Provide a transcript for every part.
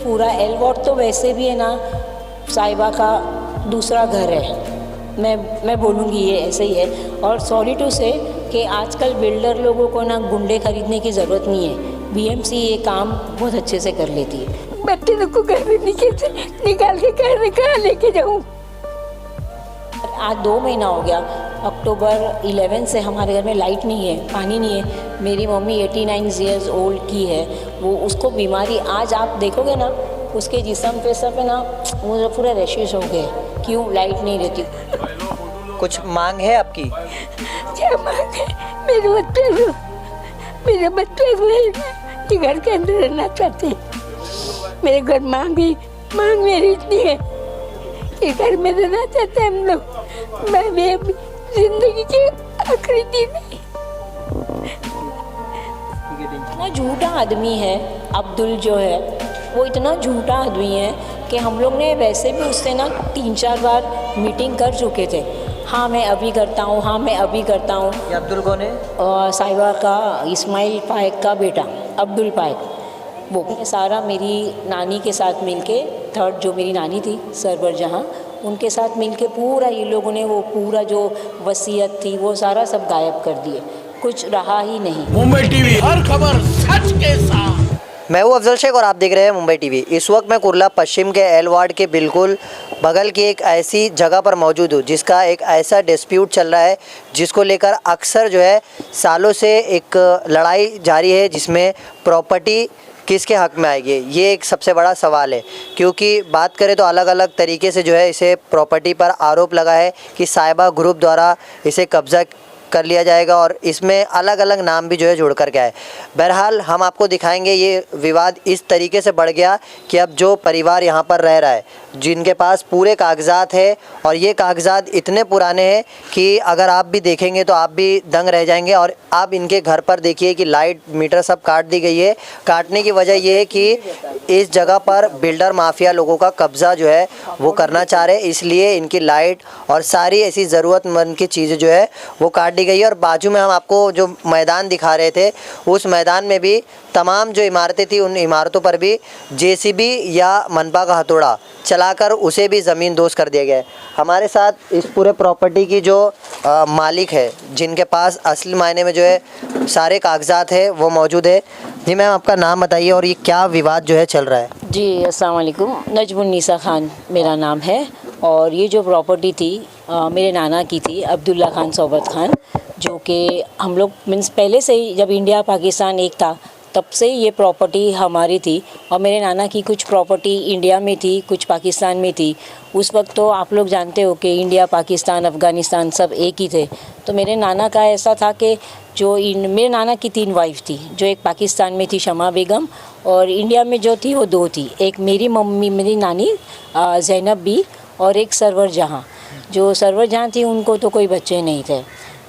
पूरा L ward तो वैसे भी है ना साहिबा का दूसरा घर है, मैं बोलूँगी ये ऐसे ही है। और सॉरी टू से कि आजकल बिल्डर लोगों को ना गुंडे खरीदने की ज़रूरत नहीं है, बीएमसी ये काम बहुत अच्छे से कर लेती है। बच्चे लोग को घर में निकाल के कहाँ लेके जाऊँ। आज 2 महीना हो गया, अक्टूबर 11 से हमारे घर में लाइट नहीं है, पानी नहीं है। मेरी मम्मी 89 ईयर्स ओल्ड की है, वो उसको बीमारी, आज आप देखोगे ना उसके जिस्म पे सब है ना वो पूरा रैशेस हो गए। क्यों? लाइट नहीं रहती। कुछ मांग है आपकी? क्या मांग है? मेरे बच्चे कि घर के अंदर रहना चाहते हैं। मेरे घर मांग मेरी इतनी है कि घर में रहना चाहते हैं हम लोग। मैं भी जिंदगी के आखिरी दिन इतना झूठा आदमी है अब्दुल जो है, वो इतना झूठा आदमी है कि हम लोग ने वैसे भी उससे ना 3-4 बार मीटिंग कर चुके थे। हाँ मैं अभी करता हूँ, हाँ मैं अभी करता हूँ। ये अब्दुल कौन है? साहिबा का इस्माइल पाइक का बेटा अब्दुल पाइक। वो सारा मेरी नानी के साथ मिलके, थर्ड जो मेरी नानी थी सरवर जहाँ, उनके साथ मिलके पूरा ये लोगों ने वो पूरा जो वसीयत थी वो सारा सब गायब कर दिए, कुछ रहा ही नहीं। मुंबई टीवी, हर खबर सच के साथ। मैं हूँ अफजल शेख और आप देख रहे हैं मुंबई टीवी। इस वक्त मैं कुर्ला पश्चिम के एल वार्ड के बिल्कुल बगल की एक ऐसी जगह पर मौजूद हूँ जिसका एक ऐसा डिस्प्यूट चल रहा है जिसको लेकर अक्सर जो है सालों से एक लड़ाई जारी है, जिसमें प्रॉपर्टी किसके हक में आएगी ये एक सबसे बड़ा सवाल है। क्योंकि बात करें तो अलग अलग तरीके से जो है इसे प्रॉपर्टी पर आरोप लगा है कि साहिबा ग्रुप द्वारा इसे कब्ज़ा कर लिया जाएगा और इसमें अलग अलग नाम भी जो है जोड़ कर के आए। बहरहाल हम आपको दिखाएंगे ये विवाद इस तरीके से बढ़ गया कि अब जो परिवार यहाँ पर रह रहा है, जिनके पास पूरे कागजात है और ये कागजात इतने पुराने हैं कि अगर आप भी देखेंगे तो आप भी दंग रह जाएंगे। और आप इनके घर पर देखिए कि लाइट मीटर सब काट दी गई है। काटने की वजह ये है कि इस जगह पर बिल्डर माफिया लोगों का कब्ज़ा जो है वो करना चाह रहे, इसलिए इनकी लाइट और सारी ऐसी ज़रूरतमंद की चीज़ें जो है वो काट दी गई है। और बाजू में हम आपको जो मैदान दिखा रहे थे, उस मैदान में भी तमाम जो इमारतें थी उन इमारतों पर भी जेसीबी या मनपा का हथौड़ा चलाकर उसे भी ज़मीन दोज कर दिया गया है। हमारे साथ इस पूरे प्रॉपर्टी की जो मालिक है, जिनके पास असली मायने में जो है सारे कागजात है, वो मौजूद है। जी मैम, आपका नाम बताइए और ये क्या विवाद जो है चल रहा है? जी अस्सलाम वालेकुम, नजमुन्निसा खान मेरा नाम है। और ये जो प्रॉपर्टी थी मेरे नाना की थी, अब्दुल्ला खान सोबत खान, जो कि हम लोग मीन्स पहले से ही जब इंडिया पाकिस्तान एक था तब से ये प्रॉपर्टी हमारी थी। और मेरे नाना की कुछ प्रॉपर्टी इंडिया में थी, कुछ पाकिस्तान में थी। उस वक्त तो आप लोग जानते हो कि इंडिया पाकिस्तान अफ़गानिस्तान सब एक ही थे। तो मेरे नाना का ऐसा था कि मेरे नाना की 3 वाइफ थी, जो एक पाकिस्तान में थी शमा बेगम, और इंडिया में जो थी वो 2 थी। एक मेरी मम्मी, मेरी नानी ज़ैनब बी, और एक सरवर जहाँ। जो सरवर जहाँ थी उनको तो कोई बच्चे नहीं थे।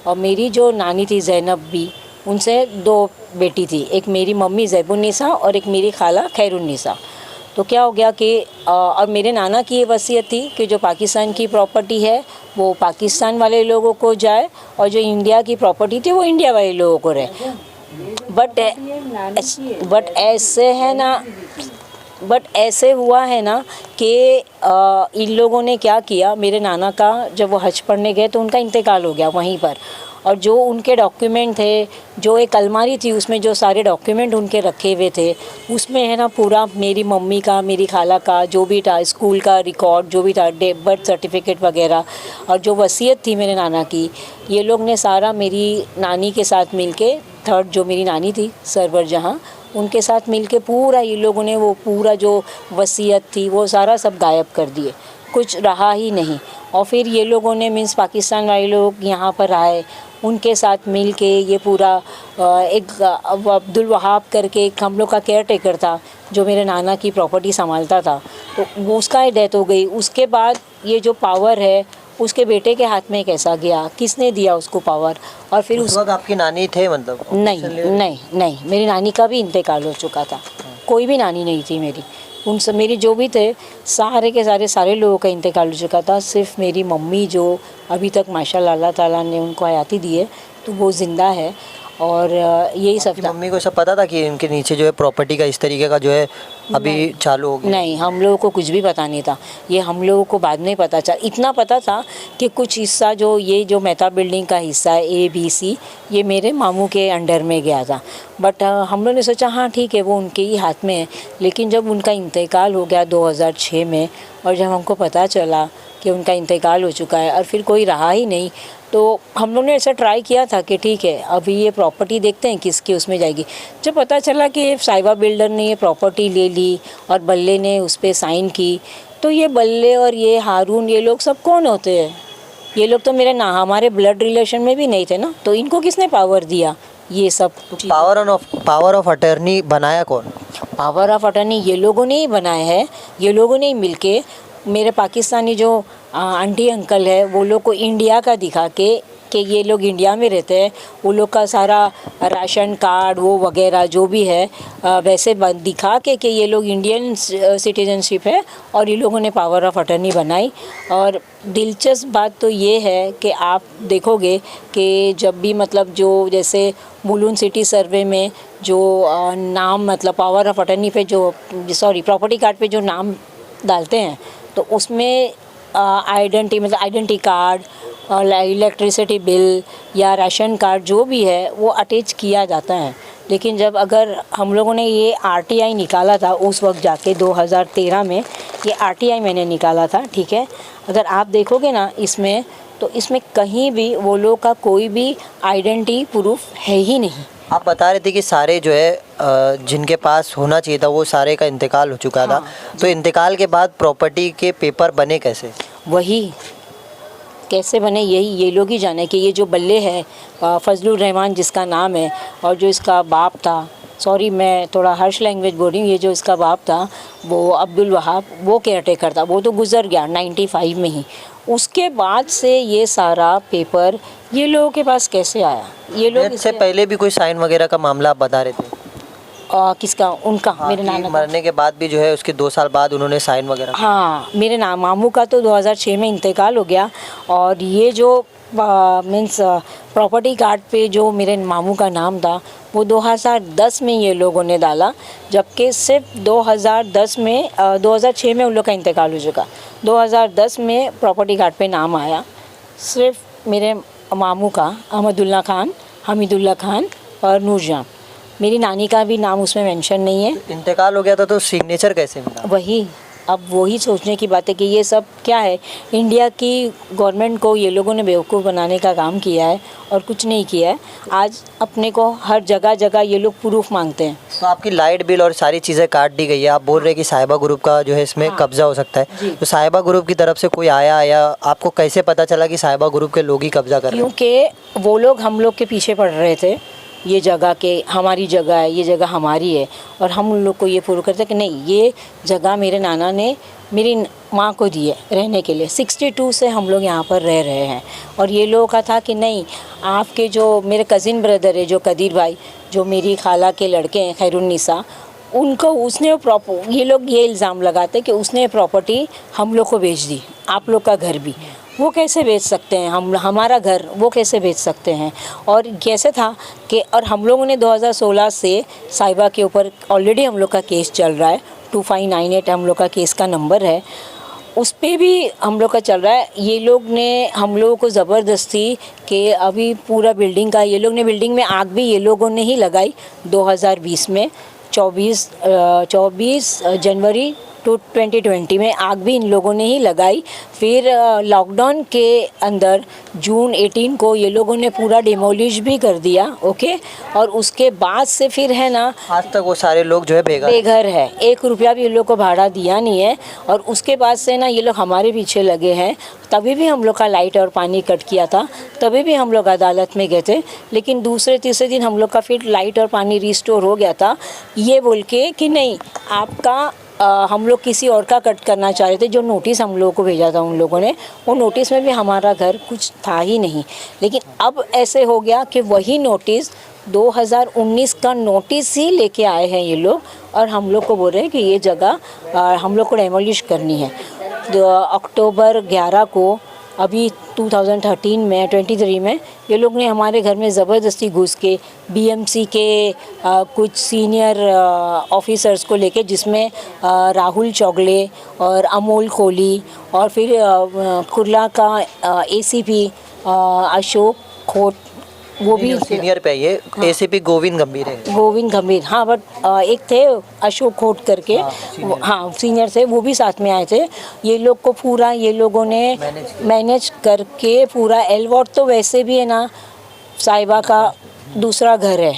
और मेरी जो नानी थी ज़ैनब बी, उनसे 2 बेटी थी, एक मेरी मम्मी ज़ैबुन्निसा और एक मेरी खाला खैरुन्निसा। तो क्या हो गया कि और मेरे नाना की ये वसीयत थी कि जो पाकिस्तान की प्रॉपर्टी है वो पाकिस्तान वाले लोगों को जाए और जो इंडिया की प्रॉपर्टी थी वो इंडिया वाले लोगों को रहे। बट ऐसे है ना, बट ऐसे हुआ है ना कि इन लोगों ने क्या किया, मेरे नाना का जब वो हज पढ़ने गए तो उनका इंतकाल हो गया वहीं पर। और जो उनके डॉक्यूमेंट थे, जो एक अलमारी थी उसमें जो सारे डॉक्यूमेंट उनके रखे हुए थे, उसमें है ना पूरा मेरी मम्मी का, मेरी खाला का जो भी था, स्कूल का रिकॉर्ड जो भी था, बर्थ सर्टिफिकेट वगैरह, और जो वसीयत थी मेरे नाना की, ये लोग ने सारा मेरी नानी के साथ मिलके, थर्ड जो मेरी नानी थी सरवर जहाँ, उनके साथ मिलके पूरा ये लोगों ने वो पूरा जो वसीयत थी वो सारा सब गायब कर दिए, कुछ रहा ही नहीं। और फिर ये लोगों ने मीन्स पाकिस्तान वाले लोग यहाँ पर आए, उनके साथ मिल के ये पूरा एक अब्दुल वहाब करके एक हम लोग का केयर टेकर था जो मेरे नाना की प्रॉपर्टी संभालता था, तो वो उसका डेथ हो गई। उसके बाद ये जो पावर है उसके बेटे के हाथ में कैसा गया, किसने दिया उसको पावर? और फिर उस वक्त आपकी नानी थे मतलब? नहीं, मेरी नानी का भी इंतकाल हो चुका था, कोई भी नानी नहीं थी मेरी। उन सब मेरे जो भी थे सारे के सारे लोगों का इंतकाल हो चुका था। सिर्फ मेरी मम्मी जो अभी तक माशाल्लाह अल्लाह ताला ने उनको हयाती दी है तो वो ज़िंदा है। और यही सब आपकी था। मम्मी को सब पता था कि इनके नीचे जो है प्रॉपर्टी का इस तरीके का जो है अभी चालू हो गया? नहीं, हम लोगों को कुछ भी पता नहीं था। ये हम लोगों को बाद में पता चला। इतना पता था कि कुछ हिस्सा जो ये जो मेहता बिल्डिंग का हिस्सा है ABC, ये मेरे मामू के अंडर में गया था। बट हम लोगों ने सोचा हाँ ठीक है, वो उनके ही हाथ में है। लेकिन जब उनका इंतकाल हो गया 2006 में, और जब हमको पता चला कि उनका इंतकाल हो चुका है और फिर कोई रहा ही नहीं, तो हम लोग ने ऐसा ट्राई किया था कि ठीक है अभी ये प्रॉपर्टी देखते हैं किसकी उसमें जाएगी। जब पता चला कि साइबा बिल्डर ने ये प्रॉपर्टी ले ली और बल्ले ने उस पर साइन की, तो ये बल्ले और ये हारून ये लोग सब कौन होते हैं? ये लोग तो मेरे ना हमारे ब्लड रिलेशन में भी नहीं थे ना, तो इनको किसने पावर दिया ये सब? पावर ऑफ अटर्नी बनाया कौन? पावर ऑफ अटर्नी ये लोगों ने ही बनाया है। ये लोगों ने ही मिलके मेरे पाकिस्तानी जो आंटी अंकल है वो लोग को इंडिया का दिखा के कि ये लोग इंडिया में रहते हैं, वो लोग का सारा राशन कार्ड वो वगैरह जो भी है वैसे दिखा के कि ये लोग इंडियन सिटीजनशिप है, और ये लोगों ने पावर ऑफ अटर्नी बनाई। और दिलचस्प बात तो ये है कि आप देखोगे कि जब भी मतलब जो जैसे मुलुन सिटी सर्वे में जो नाम मतलब पावर ऑफ अटर्नी पे जो प्रॉपर्टी कार्ड पे जो नाम डालते हैं, तो उसमें आइडेंटिटी कार्ड और इलेक्ट्रिसिटी बिल या राशन कार्ड जो भी है वो अटैच किया जाता है। लेकिन जब अगर हम लोगों ने ये RTI निकाला था उस वक्त जाके 2013 में, ये RTI मैंने निकाला था, ठीक है। अगर आप देखोगे ना इसमें, तो इसमें कहीं भी वो लोग का कोई भी आइडेंटिटी प्रूफ है ही नहीं। आप बता रहे थे कि सारे जो है जिनके पास होना चाहिए था वो सारे का इंतकाल हो चुका था, तो इंतकाल के बाद प्रॉपर्टी के पेपर बने कैसे? वही कैसे बने यही ये लोग ही जाने कि ये जो बल्ले है फजलुर रहमान जिसका नाम है, और जो इसका बाप था, सॉरी मैं थोड़ा हर्ष लैंग्वेज बोल रही हूँ, ये जो इसका बाप था वो अब्दुल वहाब, वो केयरटेकर था, वो तो गुजर गया 95 में ही। उसके बाद से ये सारा पेपर ये लोगों के पास कैसे आया? ये लोग इससे पहले भी कोई साइन वगैरह का मामला आप बता रहे थे? किसका? उनका मेरे कि नाना का। मरने के बाद भी जो है उसके 2 साल बाद उन्होंने साइन वगैरह? हाँ, मेरे मामू का तो 2006 में इंतकाल हो गया, और ये जो मीन्स प्रॉपर्टी कार्ड पे जो मेरे मामू का नाम था वो 2010 में ये लोगों ने डाला, जबकि सिर्फ 2010 में 2006 में उन लोग का इंतकाल हो चुका। 2010 में प्रॉपर्टी कार्ड पे नाम आया सिर्फ मेरे मामू का, अहमदुल्ला खान, हमीदुल्ला खान और नूरजहां। मेरी नानी का भी नाम उसमें मेंशन नहीं है। इंतकाल हो गया था तो सिग्नेचर कैसे मिला? वही अब वही सोचने की बात है कि ये सब क्या है, इंडिया की गवर्नमेंट को ये लोगों ने बेवकूफ़ बनाने का काम किया है और कुछ नहीं किया है। आज अपने को हर जगह जगह ये लोग प्रूफ मांगते हैं। तो आपकी लाइट बिल और सारी चीज़ें काट दी गई है, आप बोल रहे हैं कि साहिबा ग्रुप का जो है इसमें कब्जा हो सकता है, तो साहिबा ग्रुप की तरफ से कोई आया या आपको कैसे पता चला कि साहिबा ग्रुप के लोग ही कब्जा कर रहे हैं? क्योंकि वो लोग हम लोग के पीछे पड़ रहे थे, ये जगह के हमारी जगह है, ये जगह हमारी है, और हम उन लोग को ये प्रूव करते कि नहीं ये जगह मेरे नाना ने मेरी माँ को दी है रहने के लिए। 62 से हम लोग यहाँ पर रह रहे हैं, और ये लोगों का था कि नहीं आपके जो मेरे कज़िन ब्रदर है जो कदीर भाई, जो मेरी खाला के लड़के हैं खैरुन्निसा, उनको उसने ये लोग ये इल्ज़ाम लगाते कि उसने प्रॉपर्टी हम लोग को बेच दी, आप लोग का घर भी वो कैसे बेच सकते हैं, हमारा घर वो कैसे बेच सकते हैं। और कैसे था कि और हम लोगों ने 2016 से साहिबा के ऊपर ऑलरेडी हम लोग का केस चल रहा है, 2598 हम लोग का केस का नंबर है, उस पर भी हम लोग का चल रहा है। ये लोग ने हम लोगों को ज़बरदस्ती कि अभी पूरा बिल्डिंग का ये लोग ने बिल्डिंग में आग भी ये लोगों ने ही लगाई 2020 में 24 जनवरी 2020 में आग भी इन लोगों ने ही लगाई। फिर लॉकडाउन के अंदर जून 18 को ये लोगों ने पूरा डिमोलिश भी कर दिया, ओके। और उसके बाद से फिर है ना आज तक वो सारे लोग जो है बेघर है, 1 रुपया भी ये लोग को भाड़ा दिया नहीं है। और उसके बाद से ना ये लोग हमारे पीछे लगे हैं। तभी भी हम लोग का लाइट और पानी कट किया था, तभी भी हम लोग अदालत में गए थे, लेकिन दूसरे तीसरे दिन हम लोग का फिर लाइट और पानी रिस्टोर हो गया था, ये बोल के कि नहीं आपका हम लोग किसी और का कट करना चाह रहे थे। जो नोटिस हम लोगों को भेजा था उन लोगों ने, वो नोटिस में भी हमारा घर कुछ था ही नहीं। लेकिन अब ऐसे हो गया कि वही नोटिस 2019 का नोटिस ही लेके आए हैं ये लोग, और हम लोग को बोल रहे हैं कि ये जगह हम लोग को डेमोलिश करनी है। अक्टूबर 11 को अभी 2013 में 23 में ये लोग ने हमारे घर में ज़बरदस्ती घुस के बीएमसी के कुछ सीनियर ऑफिसर्स को लेके, जिसमें राहुल चौगले और अमोल कोहली और फिर कुर्ला का एसीपी अशोक खोट, वो भी सीनियर पे ये एसीपी गोविंद गंभीर है। गोविंद गंभीर, हाँ, बट एक थे अशोक खोट करके, हाँ सीनियर थे, वो भी साथ में आए थे। ये लोग को पूरा ये लोगों ने मैनेज करके पूरा एल वार्ड तो वैसे भी है ना साहिबा का दूसरा घर है,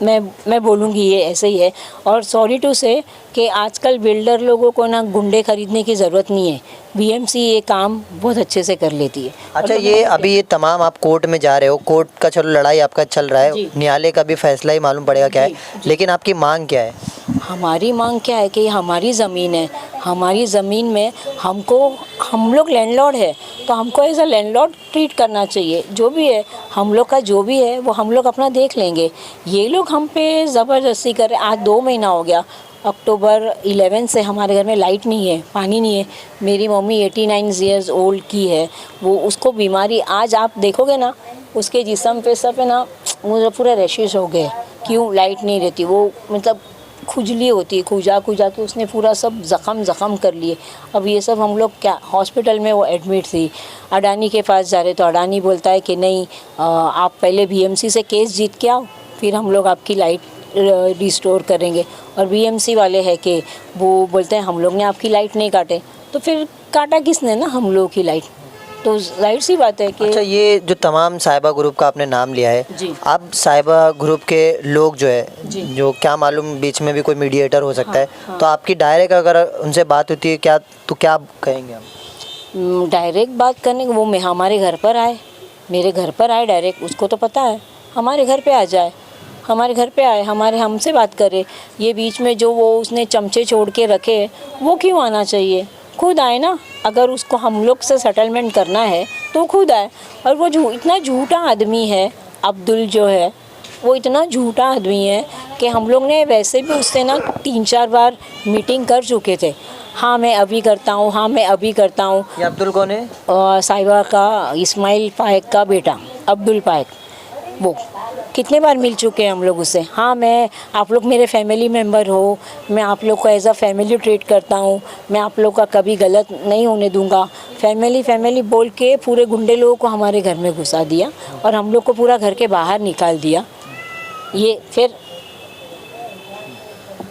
मैं बोलूँगी ये ऐसे ही है। और सॉरी टू से कि आजकल बिल्डर लोगों को ना गुंडे खरीदने की ज़रूरत नहीं है, बीएमसी ये काम बहुत अच्छे से कर लेती है। अच्छा, ये अभी ये तमाम आप कोर्ट में जा रहे हो, कोर्ट का चलो लड़ाई आपका चल रहा है, न्यायालय का भी फैसला ही मालूम पड़ेगा क्या है, लेकिन आपकी मांग क्या है? हमारी मांग क्या है कि हमारी ज़मीन है, हमारी ज़मीन में हम लोग लैंडलॉर्ड है तो हमको एज अ लैंडलॉर्ड ट्रीट करना चाहिए। जो भी है हम लोग का जो भी है वो हम लोग अपना देख लेंगे। ये लोग हम पे ज़बरदस्ती कर रहे। आज 2 महीना हो गया, अक्टूबर 11 से हमारे घर में लाइट नहीं है, पानी नहीं है। मेरी मम्मी 89 ईयर्स ओल्ड की है, वो उसको बीमारी, आज आप देखोगे ना उसके जिस्म पे सब है ना मुझे पूरे रैशेस हो गए। क्यों? लाइट नहीं रहती, वो मतलब खुजली होती है, खुजा के उसने पूरा सब ज़ख़म कर लिए। अब ये सब हम लोग क्या, हॉस्पिटल में वो एडमिट थी, अडानी के पास जा रहे तो अडानी बोलता है कि नहीं आप पहले बीएमसी से केस जीत के आओ, फिर हम लोग आपकी लाइट रिस्टोर करेंगे। और बीएमसी वाले हैं कि वो बोलते हैं हम लोग ने आपकी लाइट नहीं काटे, तो फिर काटा किसने ना हम लोगों की लाइट। तो जाहिर सी बात है कि अच्छा, ये जो तमाम साहिबा ग्रुप का आपने नाम लिया है, जी। अब साहिबा ग्रुप के लोग जो है, जी। जो क्या मालूम बीच में भी कोई मीडिएटर हो सकता है, हाँ। तो आपकी डायरेक्ट अगर उनसे बात होती है क्या, तो क्या कहेंगे हम? डायरेक्ट बात करने को, वो हमारे घर पर आए, मेरे घर पर आए डायरेक्ट, उसको तो पता है, हमारे घर पे आ जाए, हमारे घर पे आए, हमसे बात करे। ये बीच में जो वो उसने चमचे छोड़ के रखे, वो क्यों आना चाहिए? खुद आए ना, अगर उसको हम लोग से सेटलमेंट करना है तो खुद आए। और वो इतना झूठा आदमी है, अब्दुल जो है वो इतना झूठा आदमी है कि हम लोग ने वैसे भी उससे ना 3-4 बार मीटिंग कर चुके थे। हाँ मैं अभी करता हूँ, हाँ मैं अभी करता हूँ। ये अब्दुल कौन है? साहिबा का, इस्माइल पाएक का बेटा अब्दुल पाएक, वो कितने बार मिल चुके हैं हम लोग उससे। हाँ मैं, आप लोग मेरे फैमिली मेम्बर हो, मैं आप लोग को एज अ फैमिली ट्रीट करता हूँ, मैं आप लोग का कभी गलत नहीं होने दूंगा। फैमिली बोल के पूरे गुंडे लोगों को हमारे घर में घुसा दिया और हम लोग को पूरा घर के बाहर निकाल दिया। ये फिर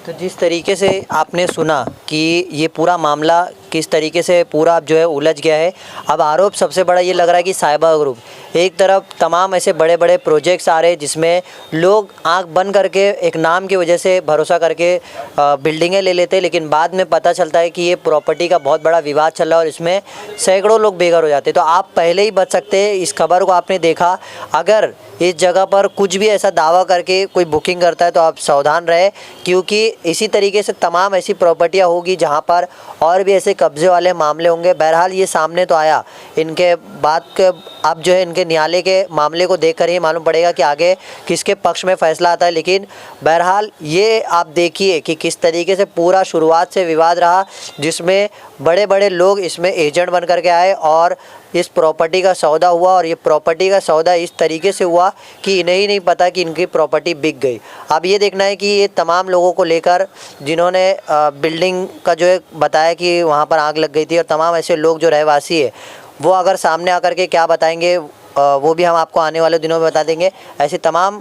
तो जिस तरीके से आपने सुना कि ये पूरा मामला किस तरीके से पूरा जो है उलझ गया है, अब आरोप सबसे बड़ा ये लग रहा है कि साहिबा ग्रुप एक तरफ तमाम ऐसे बड़े बड़े प्रोजेक्ट्स आ रहे हैं जिसमें लोग आंख बंद करके एक नाम की वजह से भरोसा करके बिल्डिंगें ले लेते हैं, लेकिन बाद में पता चलता है कि ये प्रॉपर्टी का बहुत बड़ा विवाद चल रहा है और इसमें सैकड़ों लोग बेघर हो जाते हैं। तो आप पहले ही बच सकते हैं। इस खबर को आपने देखा, अगर इस जगह पर कुछ भी ऐसा दावा करके कोई बुकिंग करता है तो आप सावधान रहे, क्योंकि इसी तरीके से तमाम ऐसी प्रॉपर्टियाँ होगी जहाँ पर और भी ऐसे कब्जे वाले मामले होंगे। बहरहाल ये सामने तो आया, इनके बाद के अब जो है इनके न्यायालय के मामले को देखकर ही मालूम पड़ेगा कि आगे किसके पक्ष में फैसला आता है। लेकिन बहरहाल ये आप देखिए कि किस तरीके से पूरा शुरुआत से विवाद रहा, जिसमें बड़े बड़े लोग इसमें एजेंट बन करके आए और इस प्रॉपर्टी का सौदा हुआ। और ये प्रॉपर्टी का सौदा इस तरीके से हुआ कि इन्हें ही नहीं पता कि इनकी प्रॉपर्टी बिक गई। अब ये देखना है कि ये तमाम लोगों को लेकर जिन्होंने बिल्डिंग का जो है बताया कि वहाँ पर आग लग गई थी, और तमाम ऐसे लोग जो रहवासी है वो अगर सामने आकर के क्या बताएंगे वो भी हम आपको आने वाले दिनों में बता देंगे। ऐसे तमाम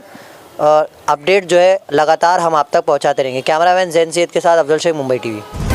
अपडेट जो है लगातार हम आप तक पहुँचाते रहेंगे। कैमरामैन जैन सैयद के साथ अफजल शेख, मुंबई टीवी।